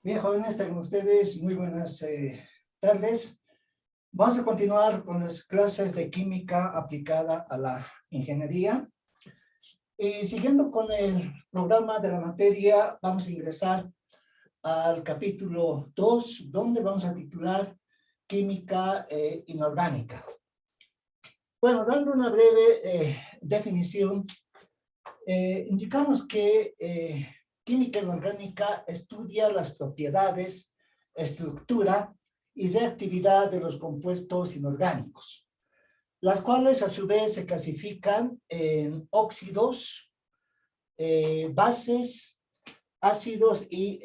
Bien, jóvenes, tengan ustedes muy buenas tardes. Vamos a continuar con las clases de química aplicada a la ingeniería. Y siguiendo con el programa de la materia, vamos a ingresar al capítulo 2, donde vamos a titular Química Inorgánica. Bueno, dando una breve definición, indicamos que química inorgánica estudia las propiedades, estructura y reactividad de los compuestos inorgánicos, las cuales a su vez se clasifican en óxidos, bases, ácidos y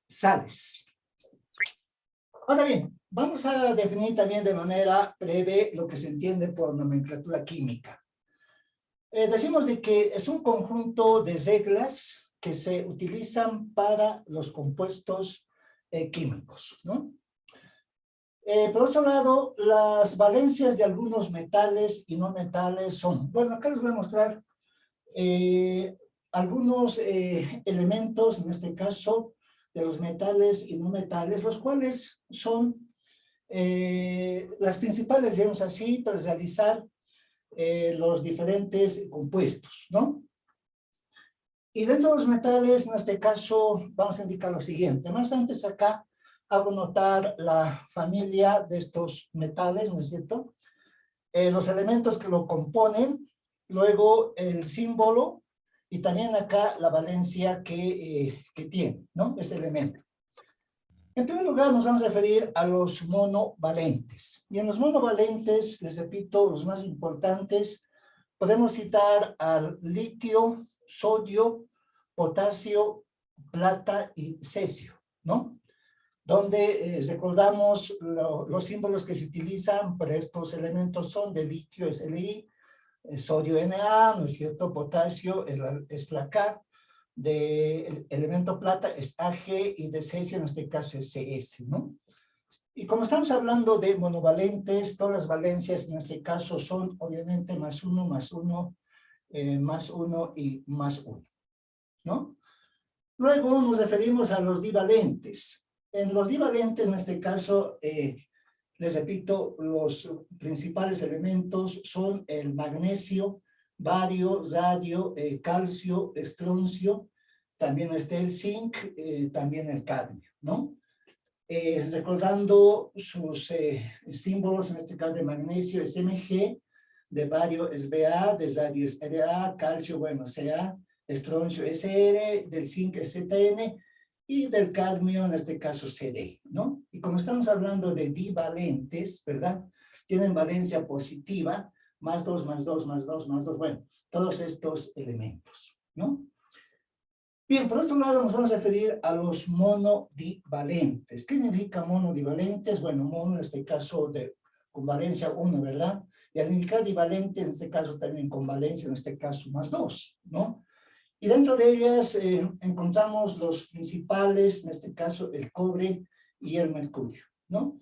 sales. Ahora bien, vamos a definir también de manera breve lo que se entiende por nomenclatura química. Decimos de que es un conjunto de reglas que se utilizan para los compuestos químicos, ¿no? Por otro lado, las valencias de algunos metales y no metales son, bueno, acá les voy a mostrar algunos elementos, en este caso, de los metales y no metales, los cuales son las principales, digamos así, para realizar los diferentes compuestos, ¿no? Y dentro de los metales, en este caso, vamos a indicar lo siguiente. Más antes acá hago notar la familia de estos metales, ¿no es cierto? Los elementos que lo componen, luego el símbolo y también acá la valencia que tiene, ¿no? Ese elemento. En primer lugar, nos vamos a referir a los monovalentes. Y en los monovalentes, les repito, los más importantes, podemos citar al litio, sodio, potasio, plata y cesio, ¿no? Donde recordamos los símbolos que se utilizan para estos elementos son de litio es Li, sodio Na, ¿no es cierto? Potasio es la K, de elemento plata es Ag y de cesio en este caso es Cs, ¿no? Y como estamos hablando de monovalentes, todas las valencias en este caso son obviamente más uno, más uno y más uno, ¿no? Luego nos referimos a los divalentes. En los divalentes, en este caso, les repito, los principales elementos son el magnesio, bario, radio, calcio, estroncio, también está el zinc, también el cadmio, ¿no? Recordando sus símbolos, en este caso de magnesio es Mg, de bario es Ba, de radio es Ra, calcio, bueno, Ca, estroncio Sr, del zinc es Zn, y del cadmio, en este caso CD, ¿no? Y como estamos hablando de divalentes, ¿verdad? Tienen valencia positiva, más 2, más 2, más 2, más 2, bueno, todos estos elementos, ¿no? Bien, por otro lado nos vamos a referir a los monodivalentes. ¿Qué significa monodivalentes? Bueno, mono en este caso con valencia 1, ¿verdad? Y al indicar divalente, en este caso también con valencia, en este caso más 2, ¿no? Y dentro de ellas encontramos los principales, en este caso el cobre y el mercurio, ¿no?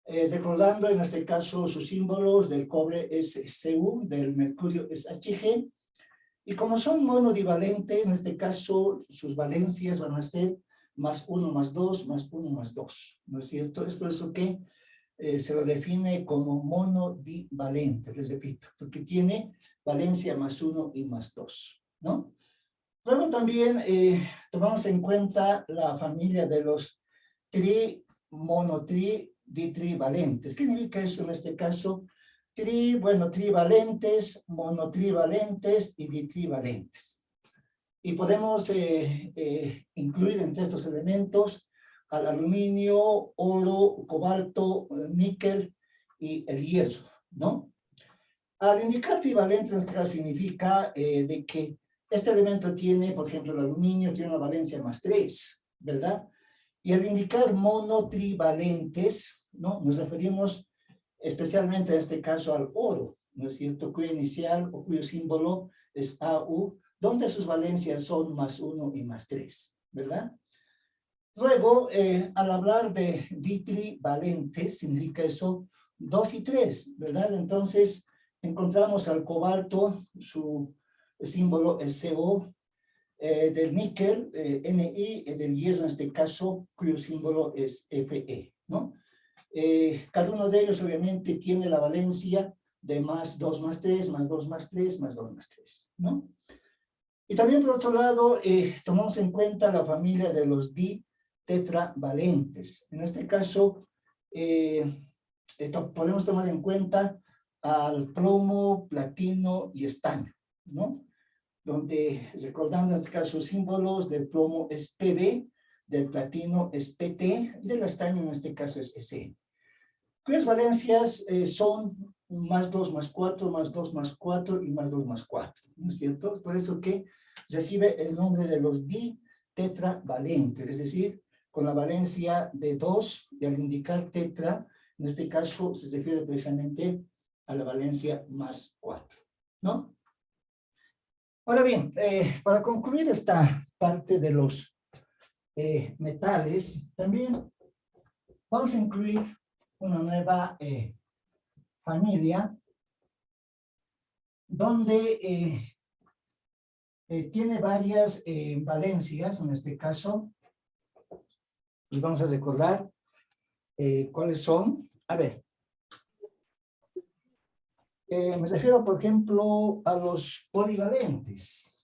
Recordando en este caso sus símbolos, del cobre es Cu, del mercurio es Hg, y como son monodivalentes, en este caso sus valencias van a ser más 1, más 2, más 1, más 2, ¿no es cierto? Es por eso que se lo define como monodivalente, les repito, porque tiene valencia más 1 y más 2, ¿no? Luego también tomamos en cuenta la familia de los ditrivalentes. ¿Qué significa eso en este caso? Bueno, trivalentes, monotrivalentes y ditrivalentes. Y podemos incluir entre estos elementos al aluminio, oro, cobalto, níquel y el hierro, ¿no? Al indicar trivalentes, en este caso significa de que este elemento tiene, por ejemplo, el aluminio tiene una valencia más 3, ¿verdad? Y al indicar monotrivalentes, ¿no? Nos referimos especialmente en este caso al oro, ¿no es cierto? Cuyo inicial o cuyo símbolo es AU, donde sus valencias son más 1 y más 3, ¿verdad? Luego, al hablar de ditrivalentes, significa eso 2 y 3, ¿verdad? Entonces, encontramos al cobalto, su símbolo es CO, del níquel, Ni, y del hierro en este caso, cuyo símbolo es Fe, ¿no? Cada uno de ellos obviamente tiene la valencia de más 2 más 3, más 2 más 3, más 2 más 3, ¿no? Y también por otro lado, tomamos en cuenta la familia de los ditetravalentes. En este caso, podemos tomar en cuenta al plomo, platino y estaño, ¿no? Donde, recordando en este caso sus símbolos, del plomo es Pb, del platino es Pt, y del estaño en este caso es Sn. Cuyas valencias son más 2 más 4, más 2 más 4 y más 2 más 4, ¿no es cierto? Por eso que recibe el nombre de los ditetravalentes, es decir, con la valencia de 2, y al indicar tetra, en este caso se refiere precisamente a la valencia más 4, ¿no? Ahora bien, para concluir esta parte de los metales, también vamos a incluir una nueva familia donde tiene varias valencias, en este caso, y vamos a recordar cuáles son. A ver, me refiero, por ejemplo, a los polivalentes.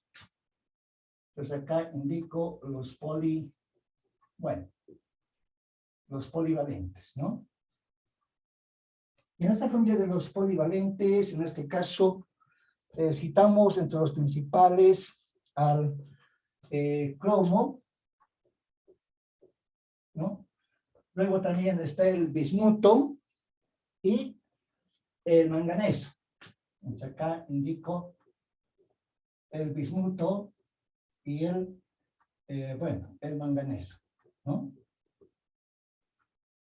Entonces acá indico los los polivalentes, ¿no? Y en esta familia de los polivalentes, en este caso, citamos entre los principales al cromo, ¿no? Luego también está el bismuto y el manganeso. Entonces acá indico el bismuto y el manganeso, ¿no?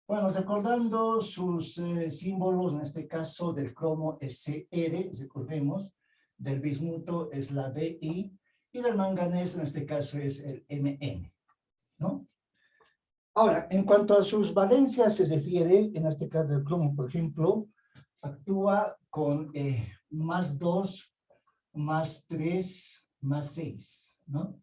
Bueno, recordando sus símbolos, en este caso del cromo es Cr, recordemos, del bismuto es la Bi, y del manganeso en este caso es el Mn, ¿no? Ahora, en cuanto a sus valencias se refiere, en este caso del cromo, por ejemplo, actúa con más 2, más 3, más 6, ¿no?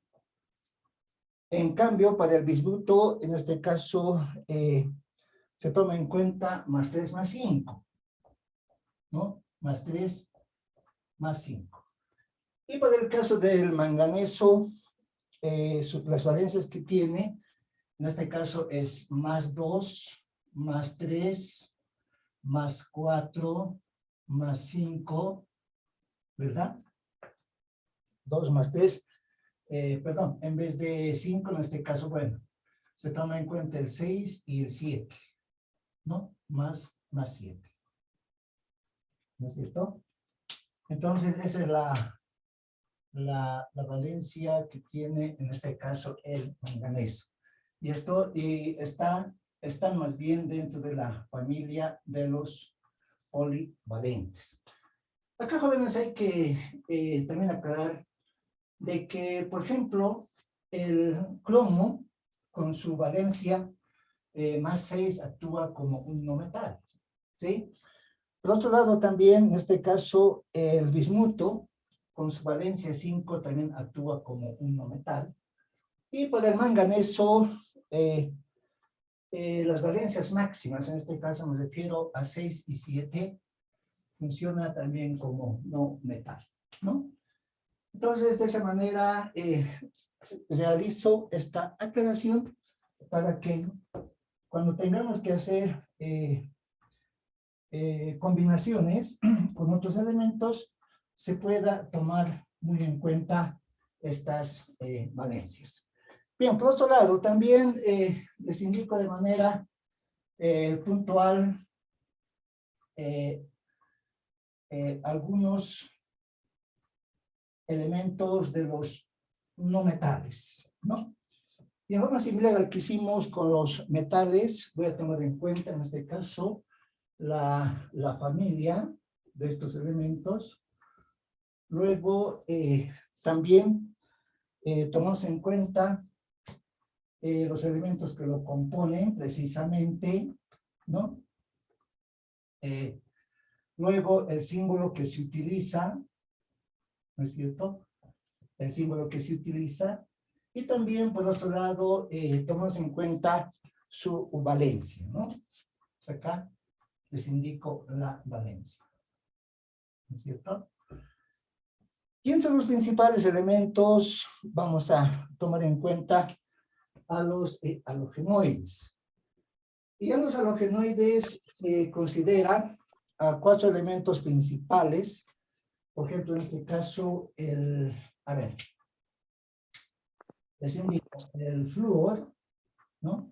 En cambio, para el bismuto, en este caso, se toma en cuenta más 3 más 5, ¿no? Más 3 más 5. Y para el caso del manganeso, las valencias que tiene, en este caso es más 2, más 3, más 4, más 5, ¿verdad? 2 más 3, perdón, en vez de 5, en este caso, bueno, se toma en cuenta el 6 y el 7, ¿no? Más 7. ¿No es cierto? Entonces, esa es la valencia que tiene, en este caso, el manganeso. Y esto están más bien dentro de la familia de los polivalentes. Acá, jóvenes, hay que también aclarar de que, por ejemplo, el cromo, con su valencia más 6, actúa como un no metal, ¿sí? Por otro lado, también, en este caso, el bismuto, con su valencia 5, también actúa como un no metal. Y por el manganeso, las valencias máximas, en este caso me refiero a 6 y 7, funciona también como no metal, ¿no? Entonces, de esa manera, realizo esta aclaración para que cuando tengamos que hacer combinaciones con otros elementos, se pueda tomar muy en cuenta estas valencias. Bien, por otro lado, también les indico de manera puntual algunos elementos de los no metales, ¿no? Y en forma similar al que hicimos con los metales, voy a tomar en cuenta en este caso la familia de estos elementos. Luego, también tomamos en cuenta los elementos que lo componen precisamente, ¿no? Luego, el símbolo que se utiliza, ¿no es cierto? el símbolo que se utiliza. Y también, por otro lado, tomamos en cuenta su valencia, ¿no? Pues acá les indico la valencia, ¿no es cierto? Y entre los principales elementos vamos a tomar en cuenta a los halogenoides. Y a los halogenoides se considera a 4 elementos principales. Por ejemplo, en este caso, les indico el flúor, ¿no?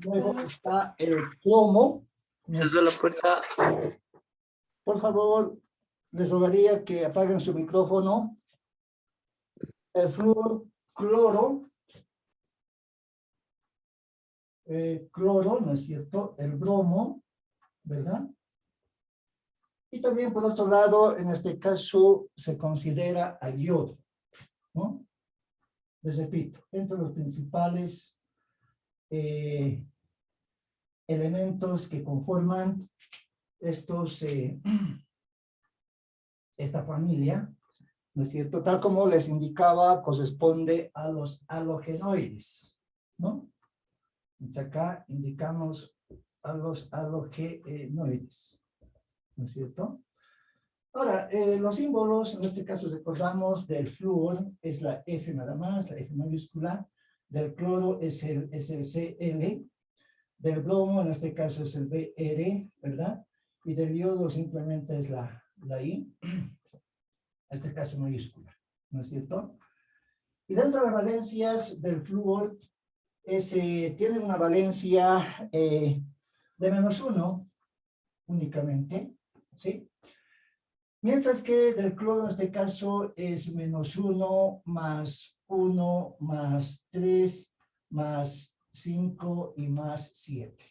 Luego está el plomo. Cerró la puerta. Por favor, les rogaría que apaguen su micrófono. El flúor, cloro, ¿no es cierto? El bromo, ¿verdad? Y también, por otro lado, en este caso, se considera a yodo, ¿no? Les repito, entre los principales elementos que conforman esta familia, ¿no es cierto? Tal como les indicaba, corresponde a los halogenoides, ¿no? Entonces acá indicamos a los halogenoides, ¿no es cierto? Ahora, los símbolos, en este caso recordamos del flúor, es la F nada más, la F mayúscula, del cloro es el Cl, del bromo, en este caso es el Br, ¿verdad? Y del yodo simplemente es la I, en este caso mayúscula, ¿no es cierto? Y dentro de las valencias del flúor, tiene una valencia de -1 únicamente, ¿sí? Mientras que del cloro en este caso es -1 más 1 más 3 más 5 y más 7.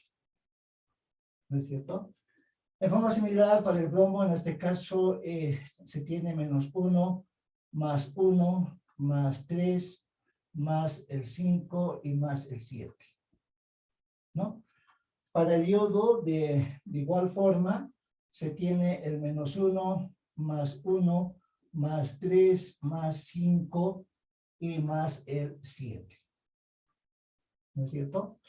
¿No es cierto? De forma similar, para el bromo, en este caso, se tiene -1 más 1 más 3 más el 5 y más el 7. ¿No? Para el yodo, de igual forma, se tiene el -1 más 1 más 3 más 5 y más el 7. ¿No es cierto?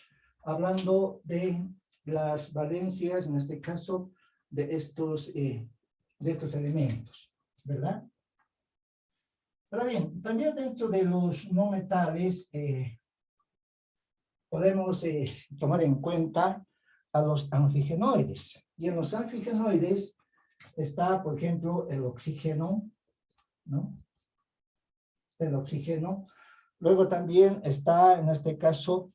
Hablando de las valencias, en este caso, de estos elementos, ¿verdad? Ahora bien, también dentro de los no metales podemos tomar en cuenta a los anfigenoides. Y en los anfigenoides está, por ejemplo, el oxígeno, ¿no? El oxígeno. Luego también está, en este caso,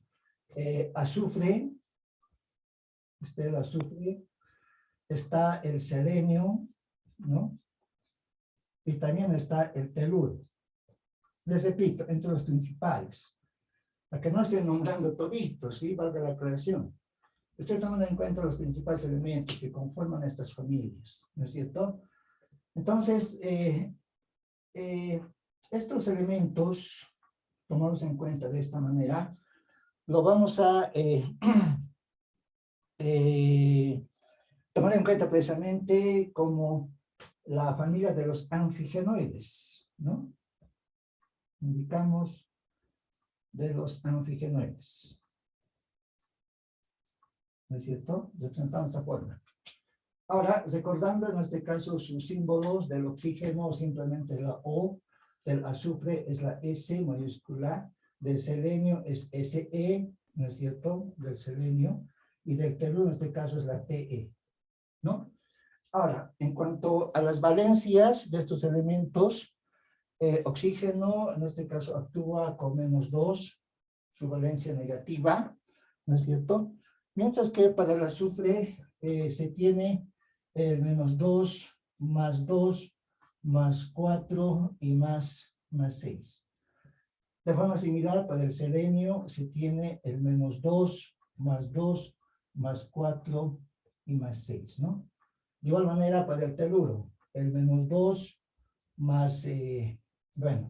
azufre. El azufre. Está el selenio, ¿no? Y también está el teluro. Les repito, entre los principales. Para que no estén nombrando toditos, ¿sí? Valga la aclaración. Estoy tomando en cuenta los principales elementos que conforman estas familias, ¿no es cierto? Entonces, estos elementos, tomados en cuenta de esta manera, lo vamos a tomar en cuenta precisamente como la familia de los anfigenoides, ¿no? Indicamos de los anfigenoides. ¿No es cierto? Representamos esa forma. Ahora, recordando en este caso sus símbolos del oxígeno, simplemente la O, del azufre es la S mayúscula, del selenio es SE, ¿no es cierto? Del selenio, y del teluro en este caso es la TE, ¿no? Ahora, en cuanto a las valencias de estos elementos, oxígeno en este caso actúa con -2, su valencia negativa, ¿no es cierto? Mientras que para el azufre se tiene el -2, más 2, más 4 y más 6. De forma similar, para el selenio se tiene el -2, más 2, más 4 y más 6, ¿no? De igual manera, para el teluro, el -2, más,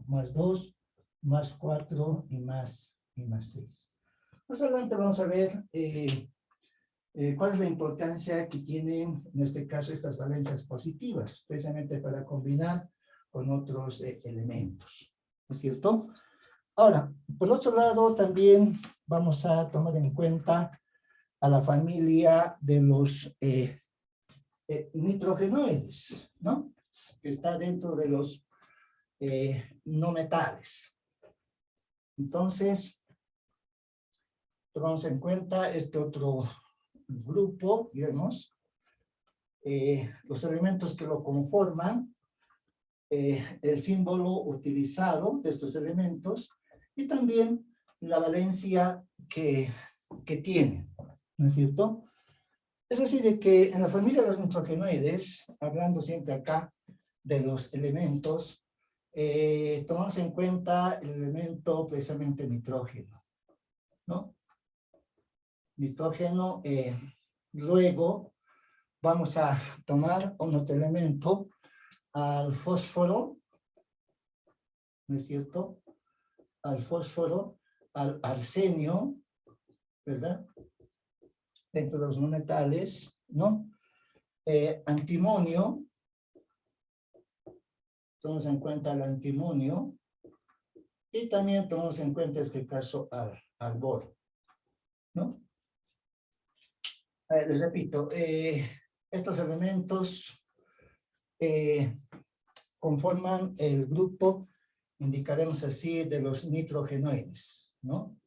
más 2, más 4 y más 6. Más adelante vamos a ver cuál es la importancia que tienen, en este caso, estas valencias positivas, precisamente para combinar elementos, ¿no es cierto? Ahora, por otro lado, también vamos a tomar en cuenta a la familia de los nitrogenoides, ¿no? Que está dentro de los no metales. Entonces, tomamos en cuenta este otro grupo, digamos, los elementos que lo conforman, el símbolo utilizado de estos elementos y también la valencia que tienen, ¿no es cierto? Es así de que en la familia de los nitrogenoides, hablando siempre acá de los elementos, tomamos en cuenta el elemento precisamente nitrógeno, ¿no? Nitrógeno, luego vamos a tomar otro elemento, al fósforo, ¿no es cierto? Al fósforo, al arsenio, ¿verdad? Dentro de los no metales, ¿no? Antimonio, tomamos en cuenta el antimonio, y también tomamos en cuenta este caso al boro, ¿no? Les repito, estos elementos conforman el grupo, indicaremos así, de los nitrogenoides, ¿no?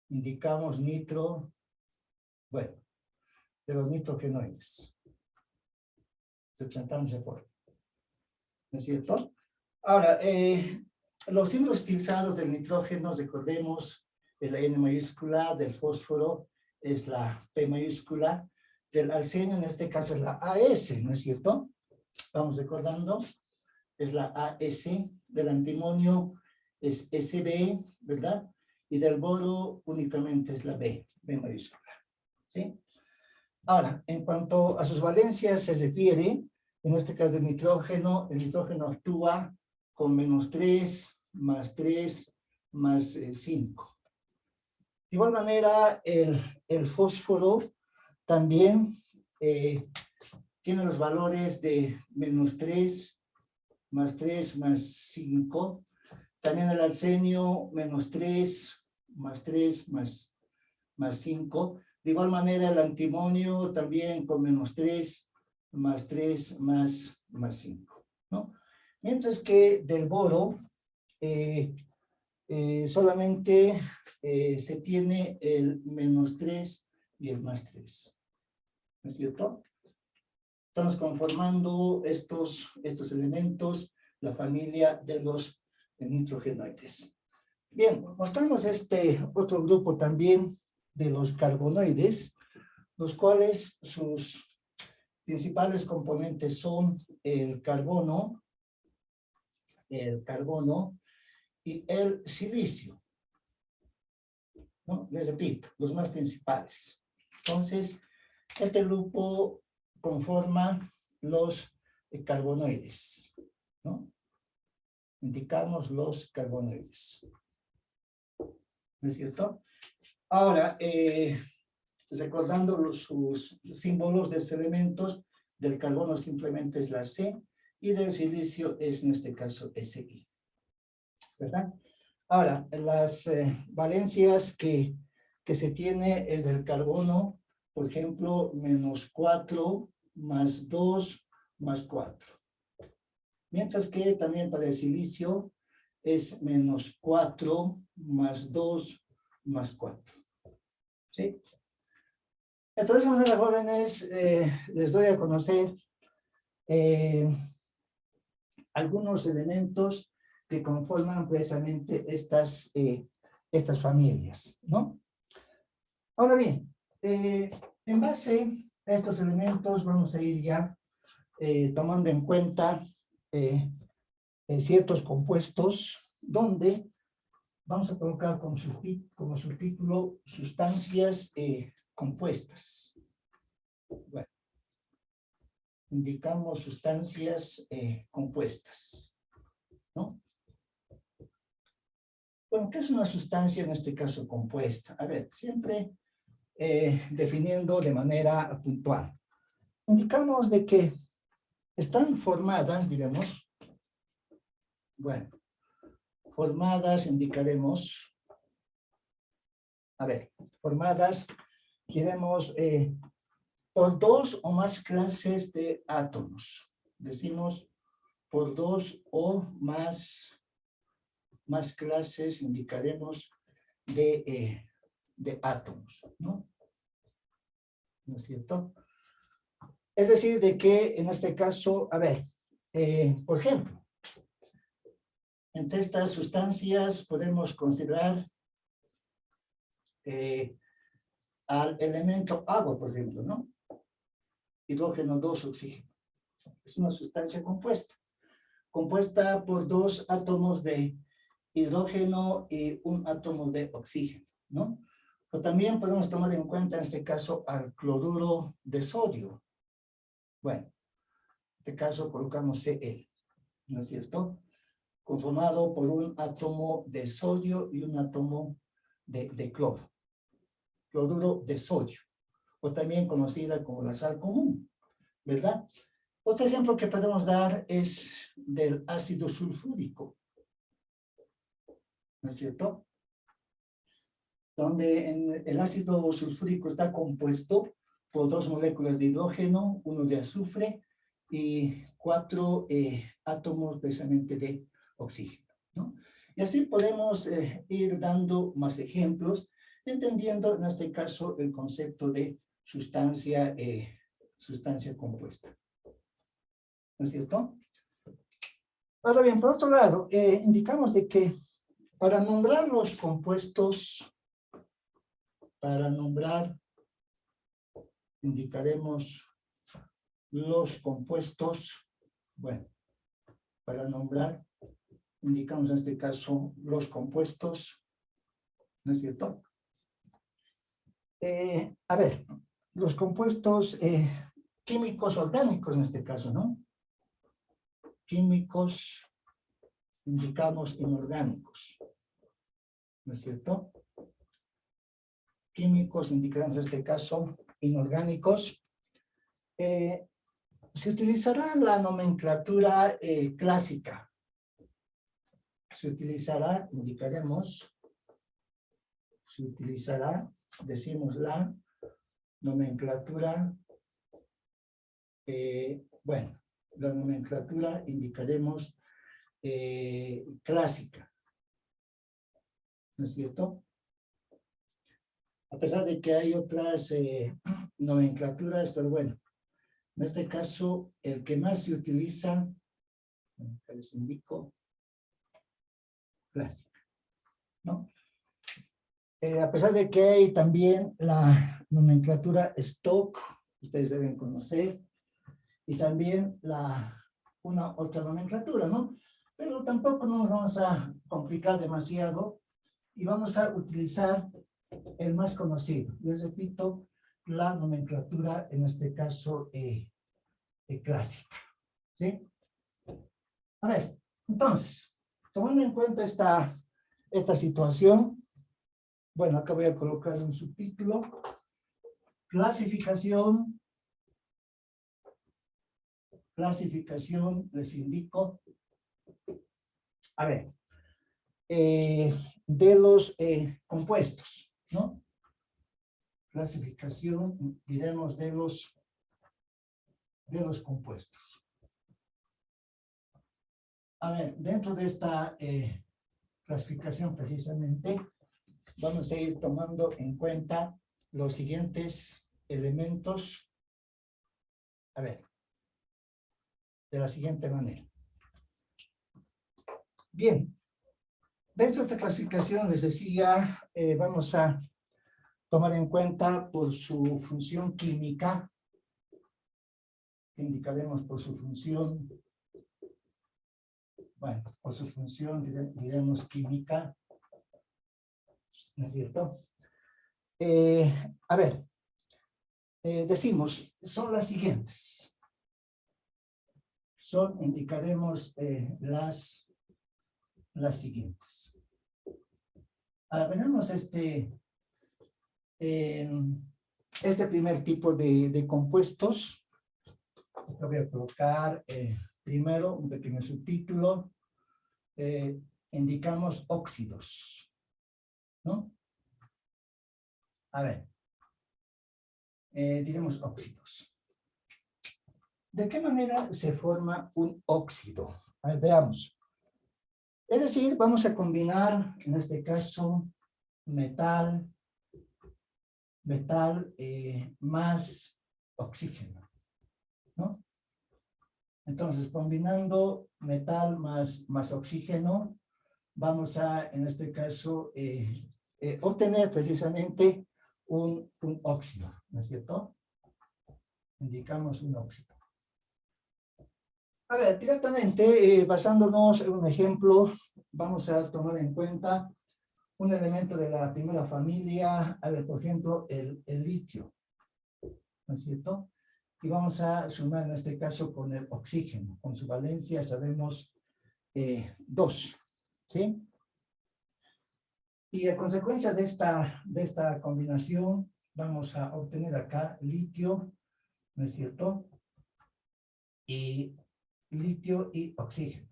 Indicamos bueno, de los nitrogenoides, representándose por, ¿no es cierto? Ahora, los símbolos utilizados del nitrógeno, recordemos, es la N mayúscula, del fósforo es la P mayúscula, del arsenio en este caso es la AS, ¿no es cierto? Vamos recordando, es la AS, del antimonio es SB, ¿verdad? Y del boro únicamente es la B mayúscula, ¿sí? Ahora, en cuanto a sus valencias se refiere, en este caso del nitrógeno, el nitrógeno actúa con -3, +3, +5. De igual manera, el fósforo también tiene los valores de -3, +3, +5. También el arsenio, -3, +3, +5. De igual manera, el antimonio también con -3, +3, +5, ¿no? Mientras que del boro solamente se tiene el -3 y el +3, ¿no es cierto? Estamos conformando estos elementos, la familia de los nitrogenoides. Bien, mostramos este otro grupo también de los carbonoides, los cuales sus principales componentes son el carbono y el silicio, ¿no? Les repito, los más principales. Entonces, este grupo conforma los carbonoides, ¿no? Indicamos los carbonoides, ¿no es cierto? Ahora, recordando sus símbolos de estos elementos, del carbono simplemente es la C, y del silicio es en este caso Si, ¿verdad? Ahora, las valencias que se tiene es del carbono, por ejemplo, -4, +2, +4. Mientras que también para el silicio es -4, +2, +4. ¿Sí? Entonces, de manera, jóvenes, les doy a conocer algunos elementos que conforman precisamente estas familias, ¿no? Ahora bien, en base a estos elementos vamos a ir ya tomando en cuenta ciertos compuestos donde vamos a colocar como subtítulo sustancias compuestas. Bueno, indicamos sustancias compuestas, ¿no? Bueno, ¿qué es una sustancia en este caso compuesta? A ver, siempre definiendo de manera puntual. Indicamos de que están formadas, digamos, Bueno, formadas indicaremos, a ver, formadas, queremos por dos o más clases de átomos. Decimos por dos o más clases indicaremos de átomos, ¿no? ¿No es cierto? Es decir, de que en este caso, a ver, por ejemplo, entre estas sustancias podemos considerar al elemento agua, por ejemplo, ¿no? Hidrógeno 2, oxígeno. Es una sustancia compuesta por dos átomos de hidrógeno y un átomo de oxígeno, ¿no? O también podemos tomar en cuenta en este caso al cloruro de sodio. Bueno, en este caso colocamos Cl, ¿no es cierto? Conformado por un átomo de sodio y un átomo de cloro. Cloruro de sodio, o también conocida como la sal común, ¿verdad? Otro ejemplo que podemos dar es del ácido sulfúrico, ¿no es cierto? Donde el ácido sulfúrico está compuesto por dos moléculas de hidrógeno, uno de azufre y 4 átomos precisamente de oxígeno, ¿no? Y así podemos ir dando más ejemplos, entendiendo en este caso el concepto de sustancia compuesta. ¿No es cierto? Ahora bien, por otro lado, indicamos de que para nombrar los compuestos, indicaremos los compuestos, bueno, para nombrar, indicamos en este caso los compuestos, ¿no es cierto? A ver, los compuestos químicos orgánicos en este caso, ¿no? Químicos, indicamos inorgánicos, ¿no es cierto? Químicos, indicamos en este caso inorgánicos. Se utilizará la nomenclatura clásica. Se utilizará, indicaremos, se utilizará, decimos la nomenclatura, bueno, la nomenclatura indicaremos clásica, ¿no es cierto? A pesar de que hay otras nomenclaturas, pero bueno, en este caso, el que más se utiliza, les indico, clásica, ¿no? A pesar de que hay también la nomenclatura stock, ustedes deben conocer, y también una otra nomenclatura, ¿no? Pero tampoco nos vamos a complicar demasiado y vamos a utilizar el más conocido. Les repito, la nomenclatura, en este caso, clásica, ¿sí? A ver, entonces, tomando en cuenta esta situación, bueno, acá voy a colocar un subtítulo, clasificación, les indico, a ver, de los compuestos, ¿no? Clasificación, diremos, de los compuestos. A ver, dentro de esta clasificación precisamente, vamos a ir tomando en cuenta los siguientes elementos, a ver, de la siguiente manera. Bien, dentro de esta clasificación, les decía, vamos a tomar en cuenta por su función química, indicaremos por su función, bueno, por su función, diremos química, ¿no es cierto? A ver, decimos, son las siguientes. Indicaremos las siguientes. Ahora, veremos este primer tipo de compuestos. Lo voy a colocar primero un pequeño subtítulo. indicamos óxidos, ¿no? A ver, diremos óxidos. ¿De qué manera se forma un óxido? A ver, veamos. Es decir, vamos a combinar, en este caso, metal más oxígeno, ¿no? Entonces, combinando metal más oxígeno, vamos a, en este caso, obtener precisamente un óxido, ¿no es cierto? Indicamos un óxido. A ver, directamente, basándonos en un ejemplo, vamos a tomar en cuenta un elemento de la primera familia, a ver, por ejemplo, el litio, ¿no es cierto? Y vamos a sumar en este caso con el oxígeno, con su valencia sabemos 2, ¿sí? Y a consecuencia de esta combinación, vamos a obtener acá litio, ¿no es cierto? Y litio y oxígeno.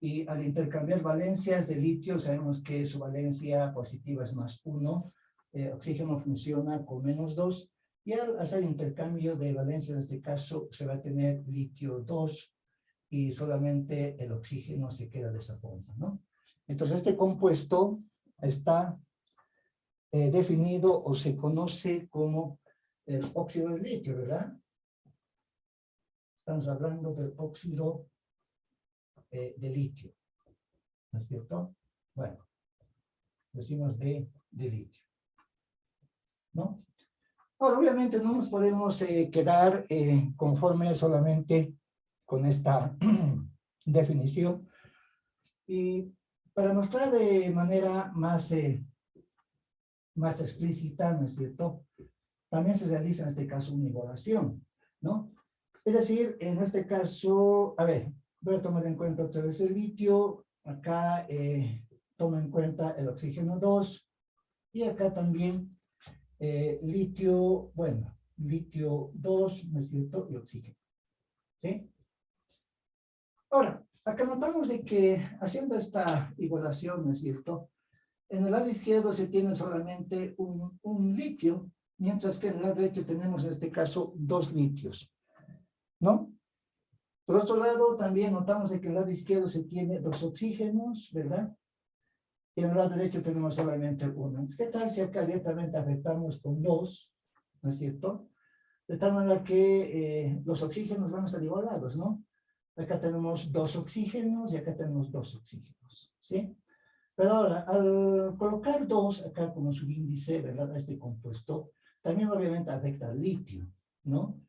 Y al intercambiar valencias de litio, sabemos que su valencia positiva es +1, oxígeno funciona con -2, y al hacer intercambio de valencias, en este caso, se va a tener litio 2, y solamente el oxígeno se queda de esa forma, ¿no? Entonces, este compuesto está definido o se conoce como el óxido de litio, ¿verdad? Estamos hablando del óxido de litio, ¿no es cierto? Bueno, decimos de litio, ¿no? Ahora, obviamente no nos podemos quedar conforme solamente con esta definición. Y para mostrar de manera más explícita, ¿no es cierto? También se realiza en este caso una igualación, ¿no? Es decir, en este caso, a ver, voy a tomar en cuenta otra vez el litio, acá tomo en cuenta el oxígeno 2, y acá también litio, bueno, litio 2, ¿no es cierto? Y oxígeno, ¿sí? Ahora, acá notamos de que haciendo esta igualación, ¿no es cierto? En el lado izquierdo se tiene solamente un litio, mientras que en el lado derecho tenemos en este caso 2 litios, ¿no? Por otro lado, también notamos de que en el lado izquierdo se tiene 2 oxígenos, ¿verdad? Y en el lado derecho tenemos solamente uno. ¿Qué tal si acá directamente afectamos con 2, ¿no es cierto? De tal manera que los oxígenos van a estar igualados, ¿no? Acá tenemos 2 oxígenos y acá tenemos 2 oxígenos, ¿sí? Pero ahora, al colocar 2 acá como subíndice, ¿verdad? A este compuesto, también obviamente afecta al litio, ¿no?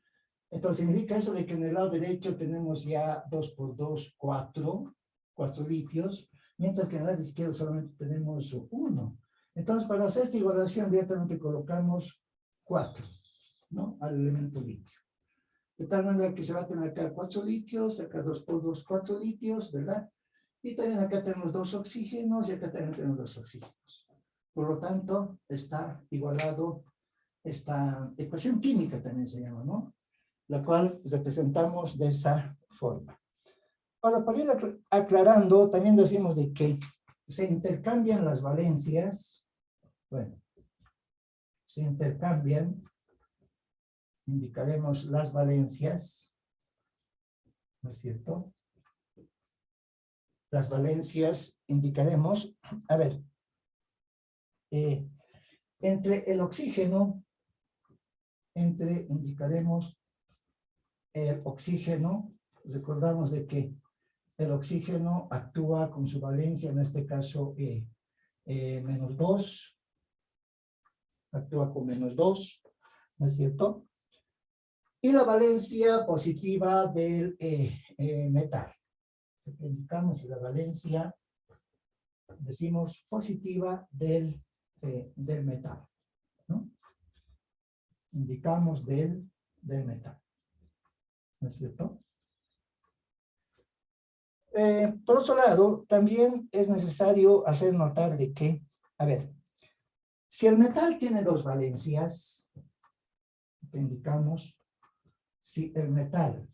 Entonces significa eso de que en el lado derecho tenemos ya 2 por 2, 4 litios, mientras que en el lado izquierdo solamente tenemos 1. Entonces, para hacer esta igualación, directamente colocamos 4, ¿no? Al elemento litio. De tal manera que se va a tener acá 4 litios, acá 2 por 2, 4 litios, ¿verdad? Y también acá tenemos 2 oxígenos y acá también tenemos 2 oxígenos. Por lo tanto, está igualado esta ecuación química también se llama, ¿no? La cual representamos de esa forma. Ahora, para ir aclarando, también decimos de que se intercambian las valencias, bueno, se intercambian, indicaremos las valencias, ¿no es cierto? Las valencias indicaremos, a ver, entre el oxígeno, indicaremos el oxígeno, recordamos de que el oxígeno actúa con su valencia, en este caso -2, actúa con -2, ¿no es cierto? Y la valencia positiva del metal. Indicamos la valencia, decimos positiva del metal, ¿no? Indicamos del metal, ¿no es cierto? Por otro lado, también es necesario hacer notar de que, a ver, si el metal tiene 2 valencias, indicamos, si el metal,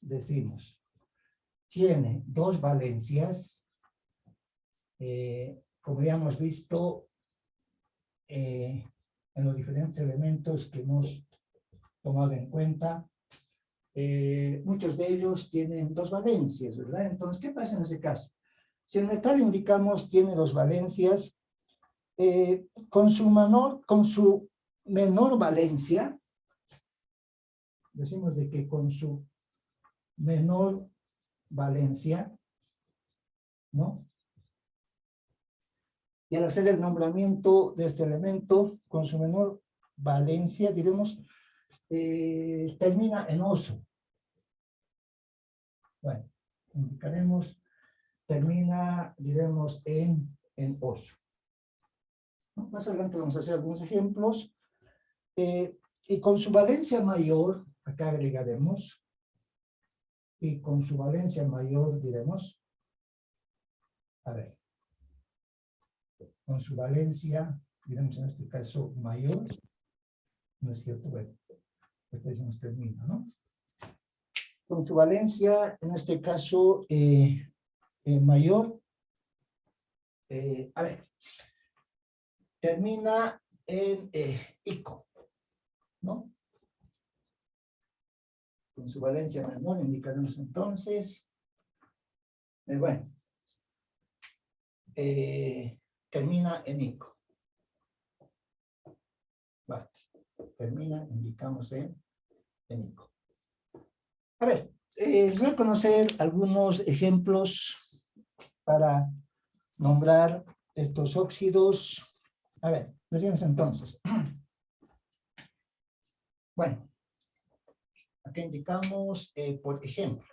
decimos, tiene dos valencias, como ya hemos visto en los diferentes elementos que hemos tomado en cuenta, muchos de ellos tienen dos valencias, ¿verdad? Entonces, ¿qué pasa en ese caso? Si el metal, indicamos, tiene dos valencias, con su menor valencia, decimos de que con su menor valencia, ¿no? Y al hacer el nombramiento de este elemento, con su menor valencia, diremos, termina en oso. Bueno, indicaremos, termina, diremos, en oso. Más adelante vamos a hacer algunos ejemplos. Y con su valencia mayor, acá agregaremos, y con su valencia mayor diremos, a ver, con su valencia, diremos en este caso mayor, ¿no es cierto? Bueno, después nos termina, ¿no? Con su valencia, en este caso, mayor, a ver, termina en ico, ¿no? Con su valencia menor indicaremos entonces, bueno, termina en ico. Vale, termina, indicamos en ico. A ver, les voy a conocer algunos ejemplos para nombrar estos óxidos. A ver, decimos entonces. Bueno, aquí indicamos, por ejemplo.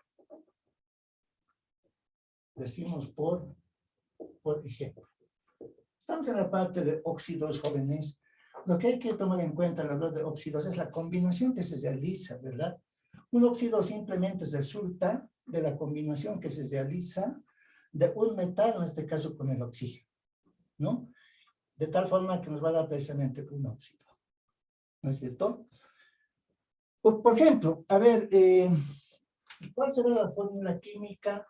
Decimos por ejemplo. Estamos en la parte de óxidos, jóvenes. Lo que hay que tomar en cuenta al hablar de óxidos es la combinación que se realiza, ¿verdad? Un óxido simplemente resulta de la combinación que se realiza de un metal, en este caso con el oxígeno, ¿no? De tal forma que nos va a dar precisamente un óxido, ¿no es cierto? Por ejemplo, a ver, ¿cuál será la fórmula química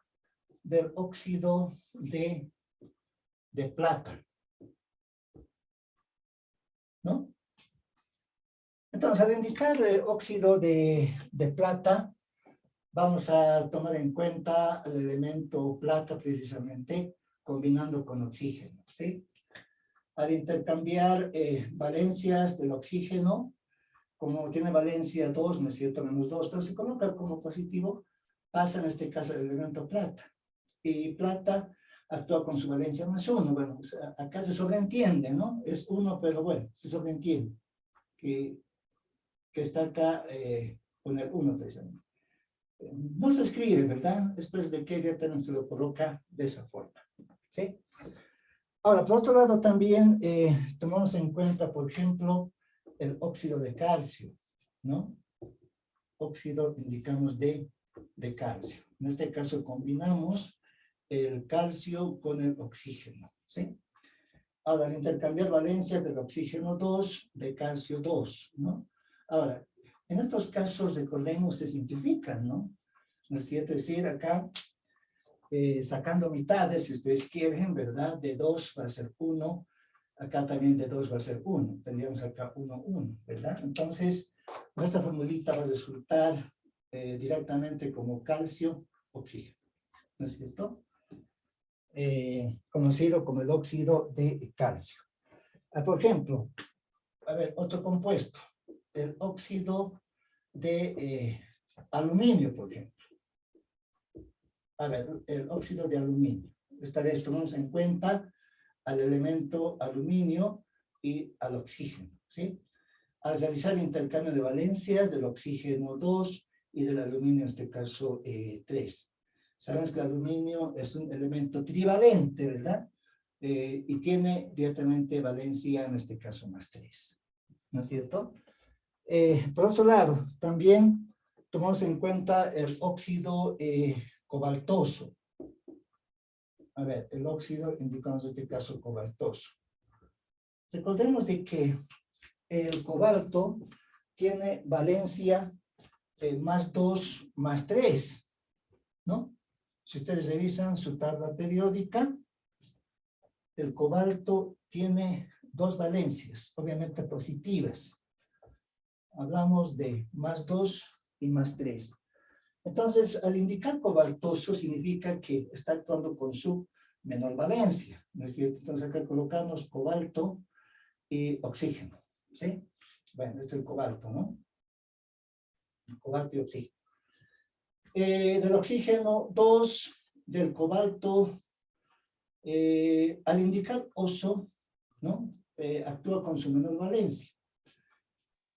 del óxido de plata? ¿No? Entonces, al indicar óxido de plata, vamos a tomar en cuenta el elemento plata precisamente combinando con oxígeno, ¿sí? Al intercambiar valencias del oxígeno, como tiene valencia 2, ¿no es cierto? Menos 2, pero se coloca como positivo, pasa en este caso el elemento plata. Y plata actúa con su valencia más 1. Bueno, pues acá se sobreentiende, ¿no? Es 1, pero bueno, se sobreentiende que está acá con el 1 precisamente. No se escribe, ¿verdad? Después de que directamente se lo coloca de esa forma, ¿sí? Ahora, por otro lado también tomamos en cuenta, por ejemplo, el óxido de calcio, ¿no? Óxido, indicamos, de calcio. En este caso combinamos el calcio con el oxígeno, ¿sí? Ahora, al intercambiar valencias del oxígeno 2, de calcio 2, ¿no? Ahora, en estos casos, recordemos, se simplifican, ¿no? ¿No es cierto? Es decir, acá, sacando mitades, si ustedes quieren, ¿verdad? De 2 va a ser 1, acá también de 2 va a ser 1, tendríamos acá 1, 1, ¿verdad? Entonces, nuestra formulita va a resultar directamente como calcio, oxígeno, ¿no es cierto? Conocido como el óxido de calcio. Por ejemplo, a ver, otro compuesto, el óxido de aluminio, por ejemplo. A ver, el óxido de aluminio. Esta vez tomamos en cuenta al elemento aluminio y al oxígeno, ¿sí? Al realizar el intercambio de valencias del oxígeno 2 y del aluminio, en este caso 3. Sabemos que el aluminio es un elemento trivalente, ¿verdad? Y tiene directamente valencia, en este caso, más 3. ¿No es cierto? Por otro lado, también tomamos en cuenta el óxido cobaltoso. A ver, el óxido, indicamos en este caso cobaltoso. Recordemos de que el cobalto tiene valencia más 2, más 3, ¿no? Si ustedes revisan su tabla periódica, el cobalto tiene dos valencias, obviamente positivas. Hablamos de +2 y +3. Entonces, al indicar cobaltoso, significa que está actuando con su menor valencia, ¿no es cierto? Entonces, acá colocamos cobalto y oxígeno, ¿sí? Bueno, este es el cobalto, ¿no? Cobalto y oxígeno. Del oxígeno, 2, del cobalto, al indicar oso, ¿no? Actúa con su menor valencia,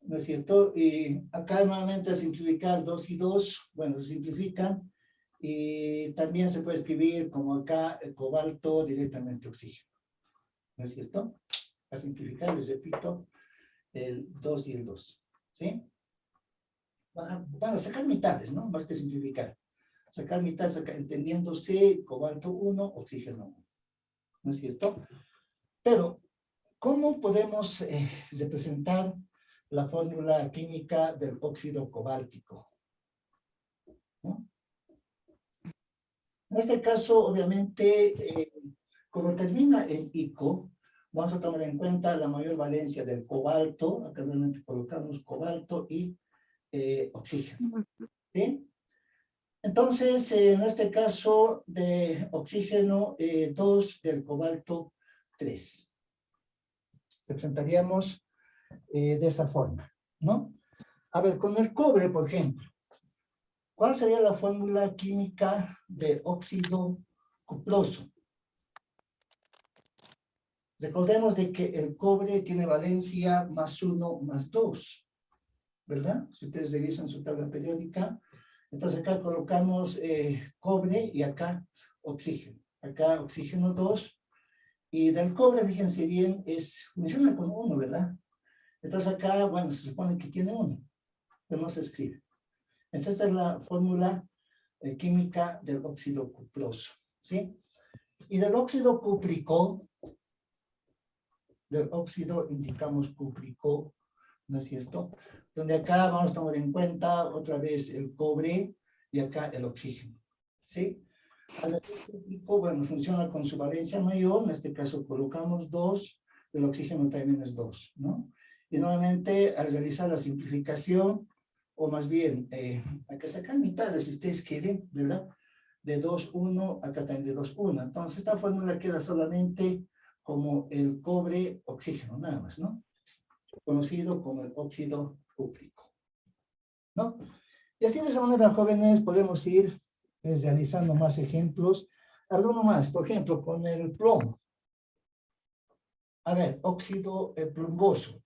¿no es cierto? Y acá nuevamente al simplificar 2 y 2, bueno, se simplifican, y también se puede escribir como acá el cobalto directamente oxígeno, ¿no es cierto? A simplificar, les repito, el 2 y el 2, ¿sí? Bueno, sacar mitades, ¿no? Más que simplificar. Sacar mitades, entendiéndose cobalto 1, oxígeno 1, ¿no es cierto? Pero, ¿cómo podemos representar la fórmula química del óxido cobáltico? ¿No? En este caso, obviamente, como termina en ico, vamos a tomar en cuenta la mayor valencia del cobalto. Acá realmente colocamos cobalto y oxígeno, ¿sí? Entonces, en este caso de oxígeno 2, del cobalto 3. Representaríamos de esa forma, ¿no? A ver, con el cobre, por ejemplo, ¿cuál sería la fórmula química de óxido cuproso? Recordemos de que el cobre tiene valencia +1, +2, ¿verdad? Si ustedes revisan su tabla periódica, entonces acá colocamos cobre y acá oxígeno. Acá oxígeno 2, y del cobre, fíjense bien, funciona con 1, ¿verdad? Entonces acá, bueno, se supone que tiene 1, pero no se escribe. Esta es la fórmula química del óxido cuproso, ¿sí? Y del óxido cúprico, del óxido indicamos cúprico, ¿no es cierto? Donde acá vamos a tomar en cuenta otra vez el cobre y acá el oxígeno, ¿sí? Al cúprico, bueno, funciona con su valencia mayor, en este caso colocamos 2, el oxígeno también es 2, ¿no? Y nuevamente, al realizar la simplificación, o más bien, hay que sacar mitades, si ustedes quieren, ¿verdad? De 2, 1, acá también de 2, 1. Entonces, esta fórmula queda solamente como el cobre oxígeno, nada más, ¿no? Conocido como el óxido cúprico, ¿no? Y así de esa manera, jóvenes, podemos ir realizando más ejemplos. Alguno más, por ejemplo, con el plomo. A ver, óxido plumboso.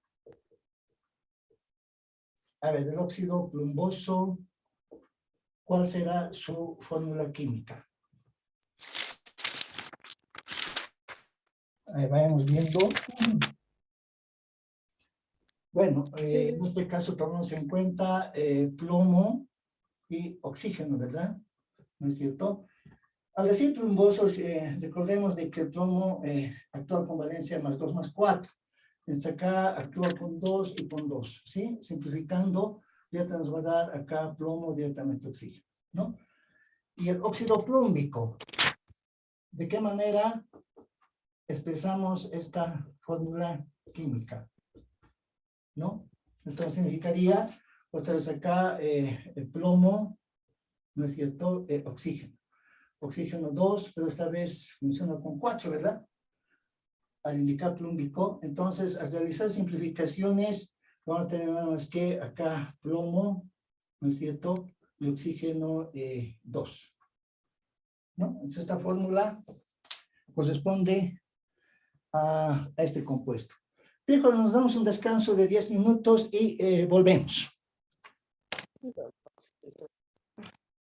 A ver, el óxido plumboso, ¿cuál será su fórmula química? Ahí vayamos viendo. Bueno, en este caso tomamos en cuenta plomo y oxígeno, ¿verdad? ¿No es cierto? Al decir plumbosos, recordemos de que el plomo actúa con valencia +2, +4. Entonces acá actúa con 2 y con 2, ¿sí? Simplificando, ya nos va a dar acá plomo directamente oxígeno, ¿no? Y el óxido plúmbico, ¿de qué manera expresamos esta fórmula química? ¿No? Entonces significaría, otra vez acá, el plomo, ¿no es cierto? Oxígeno. Oxígeno 2, pero esta vez funciona con 4, ¿verdad? Al indicar plúmbico. Entonces, al realizar simplificaciones, vamos a tener nada más que acá plomo, ¿no es cierto? Y oxígeno 2. ¿No? Entonces, esta fórmula corresponde a este compuesto. Bien, nos damos un descanso de 10 minutos y volvemos.